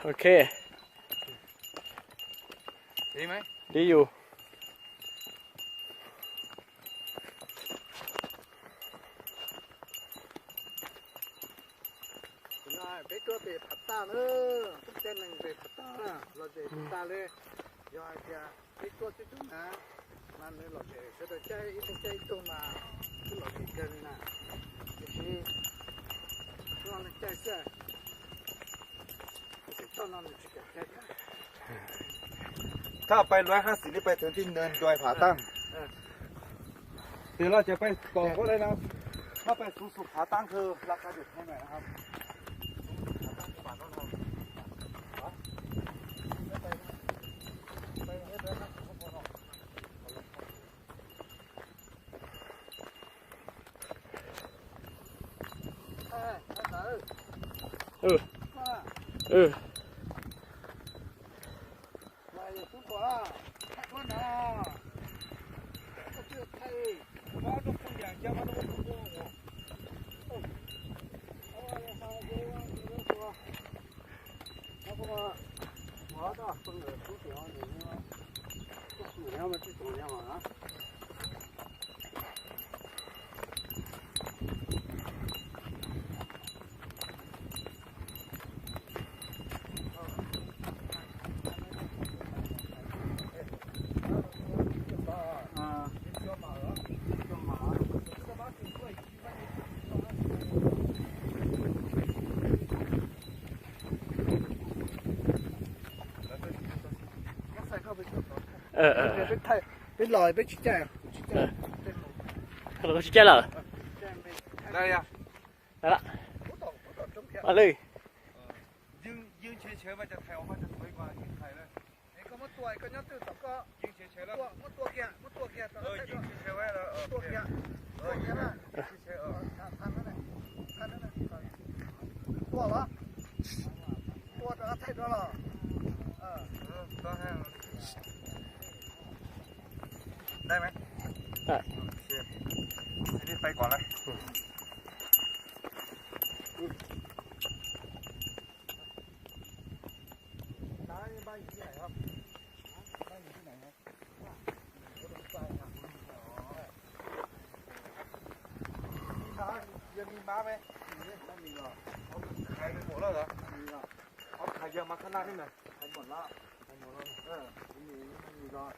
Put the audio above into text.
โอเคดีไหมดีอยู่ไปตัวไปผัดตาเนอะทุกเส้นหนึ่งไปผัดตาเราจะผัดตาเลยย้อยจะไปตัวที่ตรงนะมันเลยเราจะจะใจอีกใจตรงมาที่เราจะเกินนะที่เราใจเสียตอนนั้นจะเกิดใจถ้าไป150นี่ไปถึงที่เนินดอยผาตั้งเดี๋ยวเราจะไปต่อก็ได้นะถ้าไปสูงสุดผาตั้งคือราคาอยู่เท่าไหร่นะครับเออมาอยู่ทุกคนอ่ะทุกคนอ่ะก็เจอใครมาดูคนอย่างเจ้ามาดูคนดูเอาอะไรมาเยอะเยอะตัวแล้วก็我到分了不少，你说这数量嘛，这数量嘛啊。ไปลอยไปชี้แจงเราก็ชี้แจงเหรอได้ยังได้ละมาเลยยืนเฉยๆมันจะแถวมันจะสวยกว่ายืนไทยเลยไอ้ก็มาตัวไอ้ก็ยัดตัวสับก็ยืนเฉยๆแล้วมาตัวแก่ยืนเฉยๆไว้แล้วตัวแก่นะเฉยๆทันนั่นแหละตัววะตัวจะใช่ตัวหรอก็ให้ได้ไหมได้โอเคนี่ไปก่อนเลยน้าบ้านอยู่ที่ไหนครับบ้านอยู่ที่ไหนครับยังมีม้าไหมไม่มีหรอกขายไปหมดแล้วเหรอมีหรอกเอาขายเยอะมาข้างหน้าที่ไหนขายหมดแล้วไม่มีหรอก